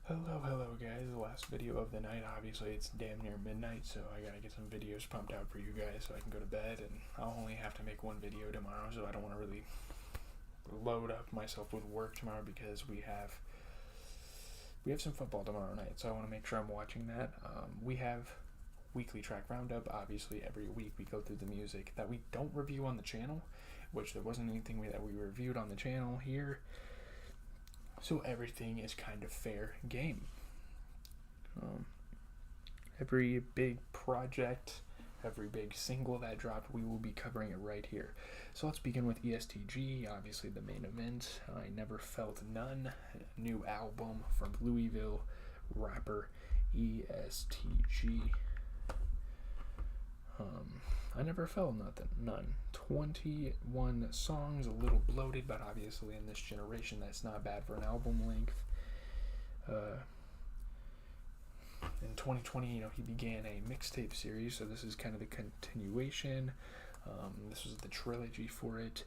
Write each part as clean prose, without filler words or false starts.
Hello guys, the last video of the night. Obviously it's damn near midnight, so I gotta get some videos pumped out for you guys so I can go to bed, and I'll only have to make one video tomorrow, so I don't want to really load up myself with work tomorrow because we have some football tomorrow night, so I want to make sure I'm watching that. We have weekly track roundup. Obviously every week we go through the music that we don't review on the channel, which there wasn't anything that we reviewed on the channel here. So everything is kind of fair game. Every big project, every big single that dropped, we will be covering it right here. So let's begin with ESTG, obviously the main event. I Never Felt None, new album from Louisville rapper ESTG. I Never Felt None. 21 songs, a little bloated, but obviously in this generation that's not bad for an album length. In 2020, he began a mixtape series, so this is kind of the continuation. This was the trilogy for it.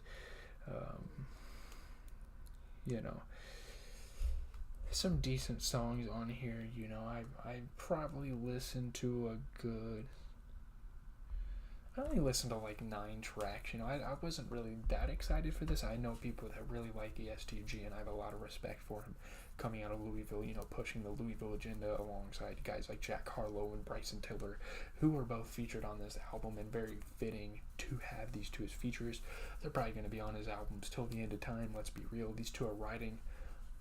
Some decent songs on here. I probably listened to a good... I only listened to like 9 tracks. I wasn't really that excited for this. I know people that really like ESTG, and I have a lot of respect for him coming out of Louisville, pushing the Louisville agenda alongside guys like Jack Harlow and Bryson Tiller, who were both featured on this album, and very fitting to have these two as features. They're probably going to be on his albums till the end of time, let's be real. These two are riding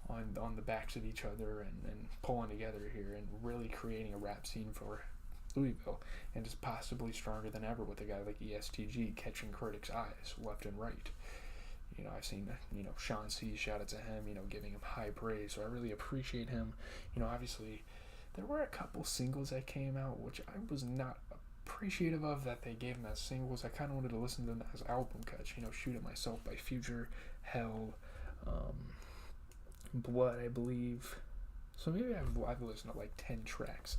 on the backs of each other and pulling together here and really creating a rap scene for Louisville, and is possibly stronger than ever with a guy like ESTG catching critics' eyes left and right. I've seen, Sean C, shout out to him, giving him high praise, so I really appreciate him. Obviously, there were a couple singles that came out, which I was not appreciative of that they gave him as singles. I kind of wanted to listen to them as album cuts, Shoot It Myself by Future, Hell, Blood, I believe. So maybe I've listened to like 10 tracks.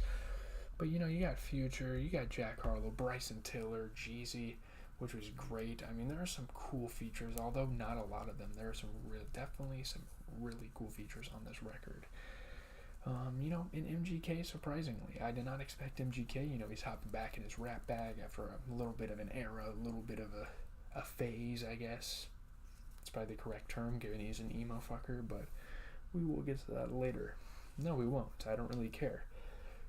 But you got Future, you got Jack Harlow, Bryson Tiller, Jeezy, which was great. There are some cool features, although not a lot of them. There are definitely some really cool features on this record. In MGK, surprisingly, I did not expect MGK. He's hopping back in his rap bag after a little bit of an era, a little bit of a phase, I guess. It's probably the correct term, given he's an emo fucker, but we will get to that later. No, we won't. I don't really care.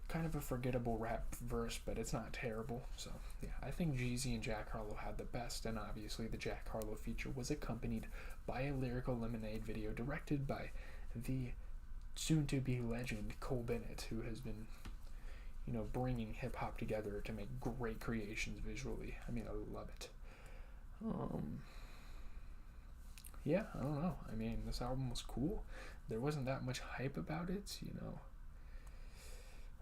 Kind of a forgettable rap verse, but it's not terrible. So yeah, I think Jeezy and Jack Harlow had the best, and obviously the Jack Harlow feature was accompanied by a Lyrical Lemonade video directed by the soon-to-be legend Cole Bennett, who has been bringing hip-hop together to make great creations visually. I love it. Yeah, I don't know. This album was cool. There wasn't that much hype about it,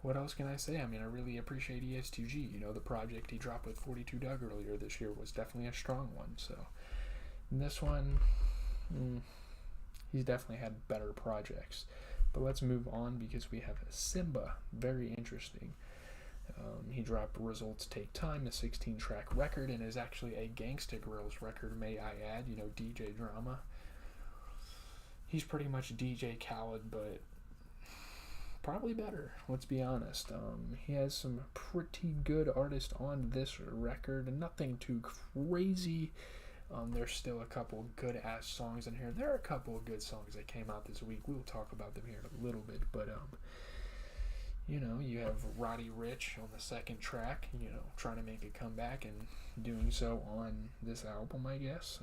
What else can I say? I really appreciate ESTG. The project he dropped with 42 Doug earlier this year was definitely a strong one. So, this one, he's definitely had better projects. But let's move on because we have Simba. Very interesting. He dropped Results Take Time, a 16-track record, and is actually a Gangsta Grillz record, may I add. DJ Drama. He's pretty much DJ Khaled, but probably better, let's be honest. He has some pretty good artists on this record, nothing too crazy. There's still a couple good ass songs in here. There are a couple of good songs that came out this week. We'll talk about them here in a little bit, but you have Roddy Ricch on the second track, trying to make a comeback and doing so on this album, I guess.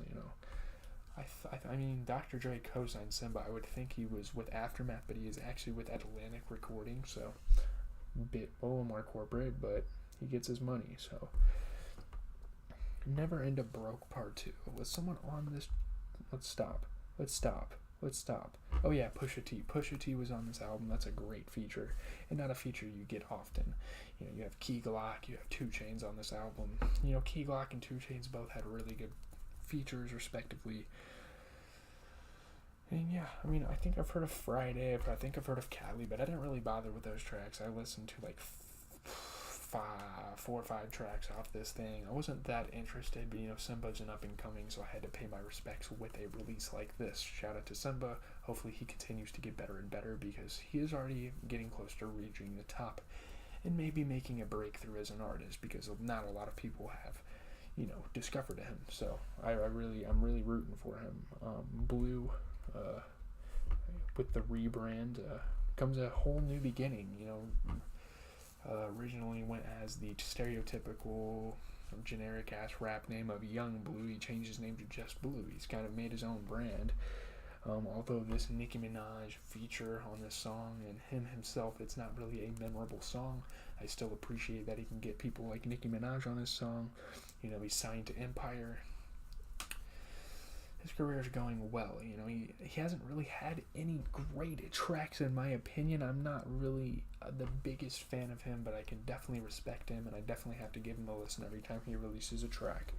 Dr. Dre co-signed Simba. I would think he was with Aftermath, but he is actually with Atlantic Recording, so a bit a little more corporate, but he gets his money, so. Never End Up Broke Part 2. Was someone on this? Let's stop. Oh yeah, Pusha T. Pusha T was on this album. That's a great feature, and not a feature you get often. You have Key Glock, you have 2 Chainz on this album. Key Glock and 2 Chainz both had really good features respectively. And yeah, I think I've heard of Friday, I think I've heard of Cali, but I didn't really bother with those tracks. I listened to like 4 or 5 tracks off this thing. I wasn't that interested, but Simba's an up and coming, so I had to pay my respects with a release like this. Shout out to Simba. hopefully he continues to get better and better, because he is already getting close to reaching the top and maybe making a breakthrough as an artist, because not a lot of people have, discovered him. So I'm really rooting for him. Blue, with the rebrand, comes a whole new beginning. Originally went as the stereotypical generic ass rap name of Young Blue. He changed his name to just Blue. He's kind of made his own brand. Although this Nicki Minaj feature on this song and him himself, it's not really a memorable song, I still appreciate that he can get people like Nicki Minaj on his song. He's signed to Empire. His career is going well. He hasn't really had any great tracks, in my opinion. I'm not really the biggest fan of him, but I can definitely respect him, and I definitely have to give him a listen every time he releases a track.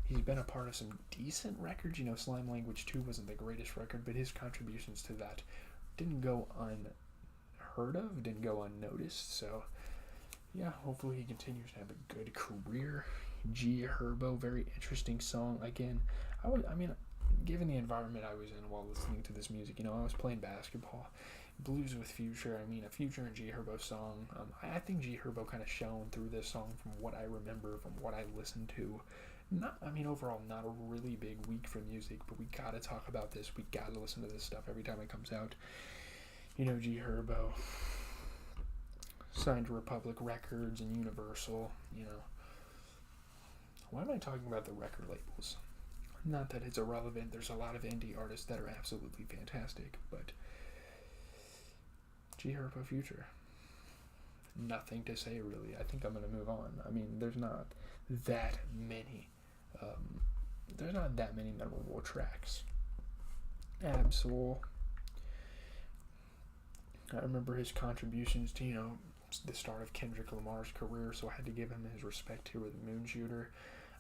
He's been a part of some decent records. Slime Language 2 wasn't the greatest record, but his contributions to that didn't go unheard of, didn't go unnoticed. So, yeah, hopefully he continues to have a good career. G Herbo, very interesting song. Again, given the environment I was in while listening to this music, I was playing basketball. Blues with Future, a Future and G Herbo song. I think G Herbo kind of shone through this song from what I remember, from what I listened to. Overall, not a really big week for music, but we gotta talk about this. We gotta listen to this stuff every time it comes out. G Herbo signed to Republic Records and Universal. Why am I talking about the record labels? Not that it's irrelevant. There's a lot of indie artists that are absolutely fantastic, but G Herbo Future, nothing to say really. I think I'm gonna move on. There's not that many. There's not that many memorable tracks. Absol. I remember his contributions to the start of Kendrick Lamar's career, so I had to give him his respect here with Moon Shooter.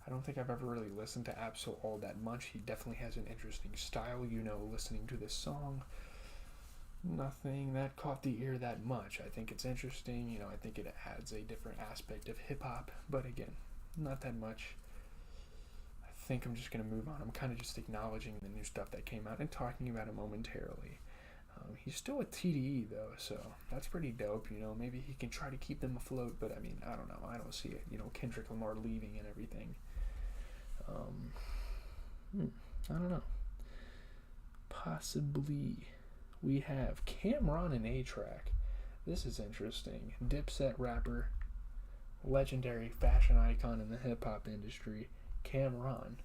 I don't think I've ever really listened to Absol all that much. He definitely has an interesting style, listening to this song. Nothing that caught the ear that much. I think it's interesting, I think it adds a different aspect of hip-hop, but again, not that much. I think I'm just going to move on. I'm kind of just acknowledging the new stuff that came out and talking about it momentarily. He's still with TDE, though, so that's pretty dope. Maybe he can try to keep them afloat, but I don't know. I don't see it. Kendrick Lamar leaving and everything. I don't know. Possibly we have Cameron and A-Track. This is interesting. Dipset rapper, legendary fashion icon in the hip-hop industry, Cameron.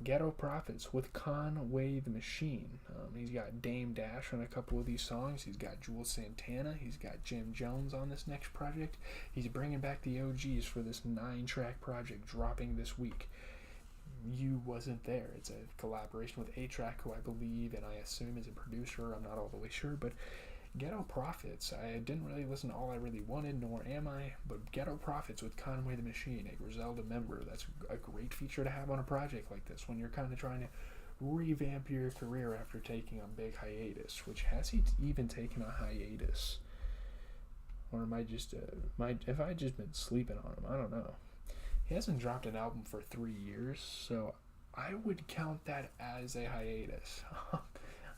Ghetto Prophets with Conway the Machine. He's got Dame Dash on a couple of these songs. He's got Jules Santana. He's got Jim Jones on this next project. He's bringing back the OGs for this 9-track project dropping this week. You Wasn't There. It's a collaboration with A-Track, who I believe and I assume is a producer. I'm not all the way sure, but Ghetto Prophets. I didn't really listen to All I Really Wanted, nor am I, but Ghetto Prophets with Conway the Machine, a Griselda member. That's a great feature to have on a project like this when you're kind of trying to revamp your career after taking a big hiatus. Which, has he even taken a hiatus? Or am I just, have I just been sleeping on him? I don't know. He hasn't dropped an album for 3 years, so I would count that as a hiatus.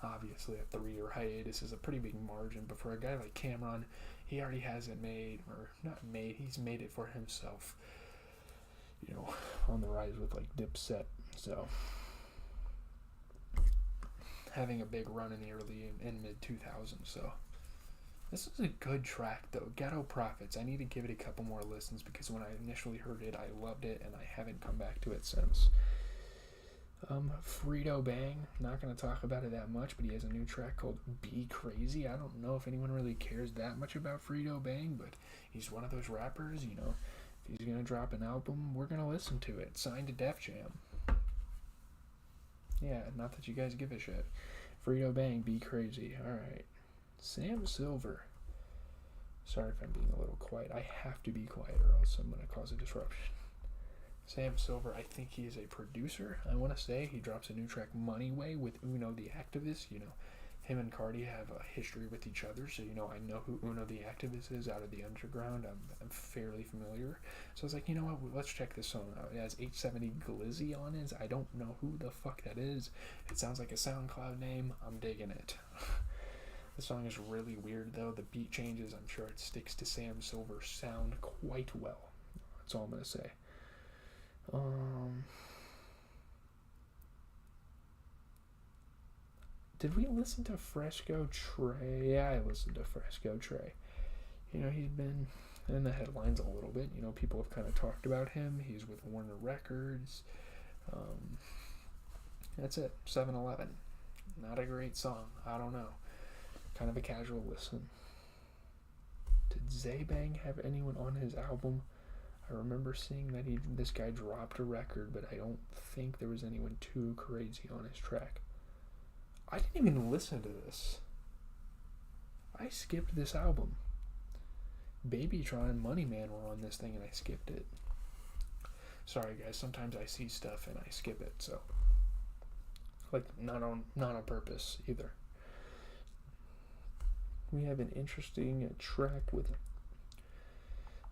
Obviously, a 3-year hiatus is a pretty big margin, but for a guy like Cameron, he already has it made, or not made, he's made it for himself, on the rise with, Dipset, so having a big run in the early and mid-2000s, so this is a good track, though. Ghetto Prophets, I need to give it a couple more listens, because when I initially heard it, I loved it, and I haven't come back to it since. Frito Bang, not going to talk about it that much, but he has a new track called Be Crazy. I don't know if anyone really cares that much about Frito Bang, but he's one of those rappers, if he's going to drop an album, we're going to listen to it. Signed to Def Jam. Yeah, not that you guys give a shit. Frito Bang, Be Crazy. Alright. Sam Silver. Sorry if I'm being a little quiet. I have to be quiet or else I'm going to cause a disruption. Sam Silver, I think he is a producer, I want to say. He drops a new track, Money Way, with Uno the Activist, him and Cardi have a history with each other, so I know who Uno the Activist is out of the underground. I'm fairly familiar, so I was like, you know what, let's check this song out. It has 870 Glizzy on it. I don't know who the fuck that is. It sounds like a SoundCloud name. I'm digging it. The song is really weird though. The beat changes. I'm sure it sticks to Sam Silver's sound quite well. That's all I'm gonna say. Did we listen to Fresco Trey? Yeah, I listened to Fresco Trey. He's been in the headlines a little bit. People have kind of talked about him. He's with Warner Records. That's it. 7-Eleven. Not a great song. I don't know. Kind of a casual listen. Did Zaybang have anyone on his album? I remember seeing that this guy dropped a record, but I don't think there was anyone too crazy on his track. I didn't even listen to this. I skipped this album. Babytron and Money Man were on this thing and I skipped it. Sorry guys, sometimes I see stuff and I skip it, so not on purpose either. We have an interesting track with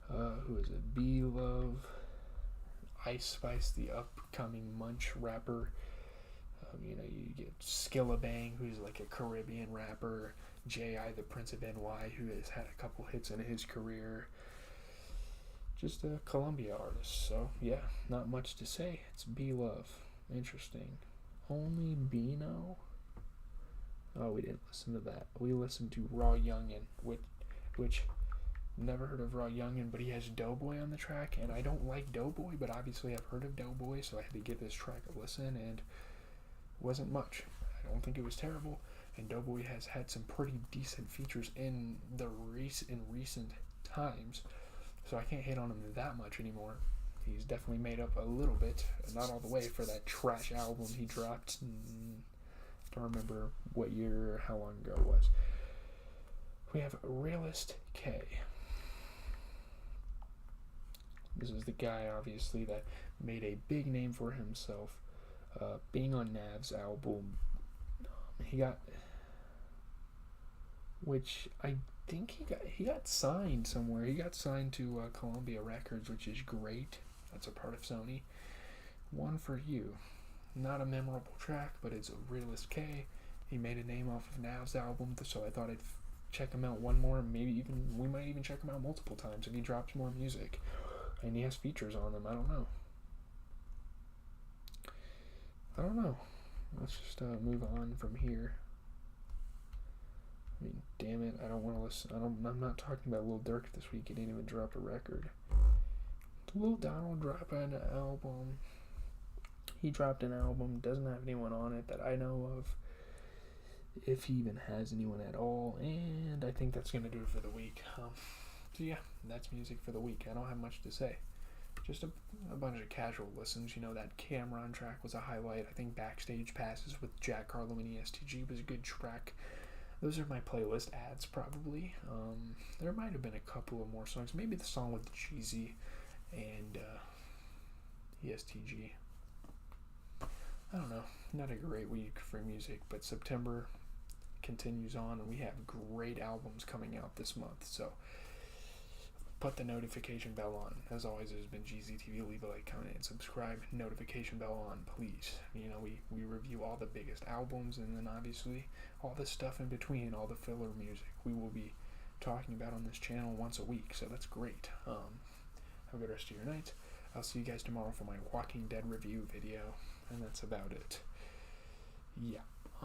who is it? B Love, Ice Spice, the upcoming Munch rapper. You get Skillabang, who's like a Caribbean rapper. J.I., the Prince of NY, who has had a couple hits in his career. Just a Columbia artist. So, yeah, not much to say. It's B Love. Interesting. Only Beano? Oh, we didn't listen to that. We listened to Raw Youngin', which never heard of Raw Youngin', but he has Doughboy on the track, and I don't like Doughboy, but obviously I've heard of Doughboy, so I had to give this track a listen, and wasn't much. I don't think it was terrible, and Doughboy has had some pretty decent features in recent times, so I can't hate on him that much anymore. He's definitely made up a little bit, not all the way, for that trash album he dropped. Don't remember what year or how long ago it was. We have Realist K. This is the guy, obviously, that made a big name for himself. Being on Nav's album, he got, which I think he got signed somewhere. He got signed to Columbia Records, which is great. That's a part of Sony. One for You. Not a memorable track, but it's a Realist K. He made a name off of Nav's album, so I thought I'd check him out one more. Maybe we might even check him out multiple times if he drops more music. And he has features on them. I don't know. Let's just move on from here. I mean, damn it, I don't want to listen. I'm not talking about Lil Durk this week. He didn't even drop a record. Lil Donald dropped an album. He dropped an album. Doesn't have anyone on it that I know of, if he even has anyone at all. And I think that's gonna do it for the week. So yeah, that's music for the week. I don't have much to say. Just a bunch of casual listens. That Cameron track was a highlight. I think Backstage Passes with Jack Harlow and ESTG was a good track. Those are my playlist ads, probably. There might have been a couple of more songs. Maybe the song with Jeezy and ESTG. I don't know. Not a great week for music, but September continues on, and we have great albums coming out this month. So put the notification bell on. As always, there's been GZTV. Leave a like, comment, and subscribe. Notification bell on, please. We review all the biggest albums, and then obviously all the stuff in between, all the filler music we will be talking about on this channel once a week. So that's great. Have a good rest of your night. I'll see you guys tomorrow for my Walking Dead review video, and that's about it. Yeah.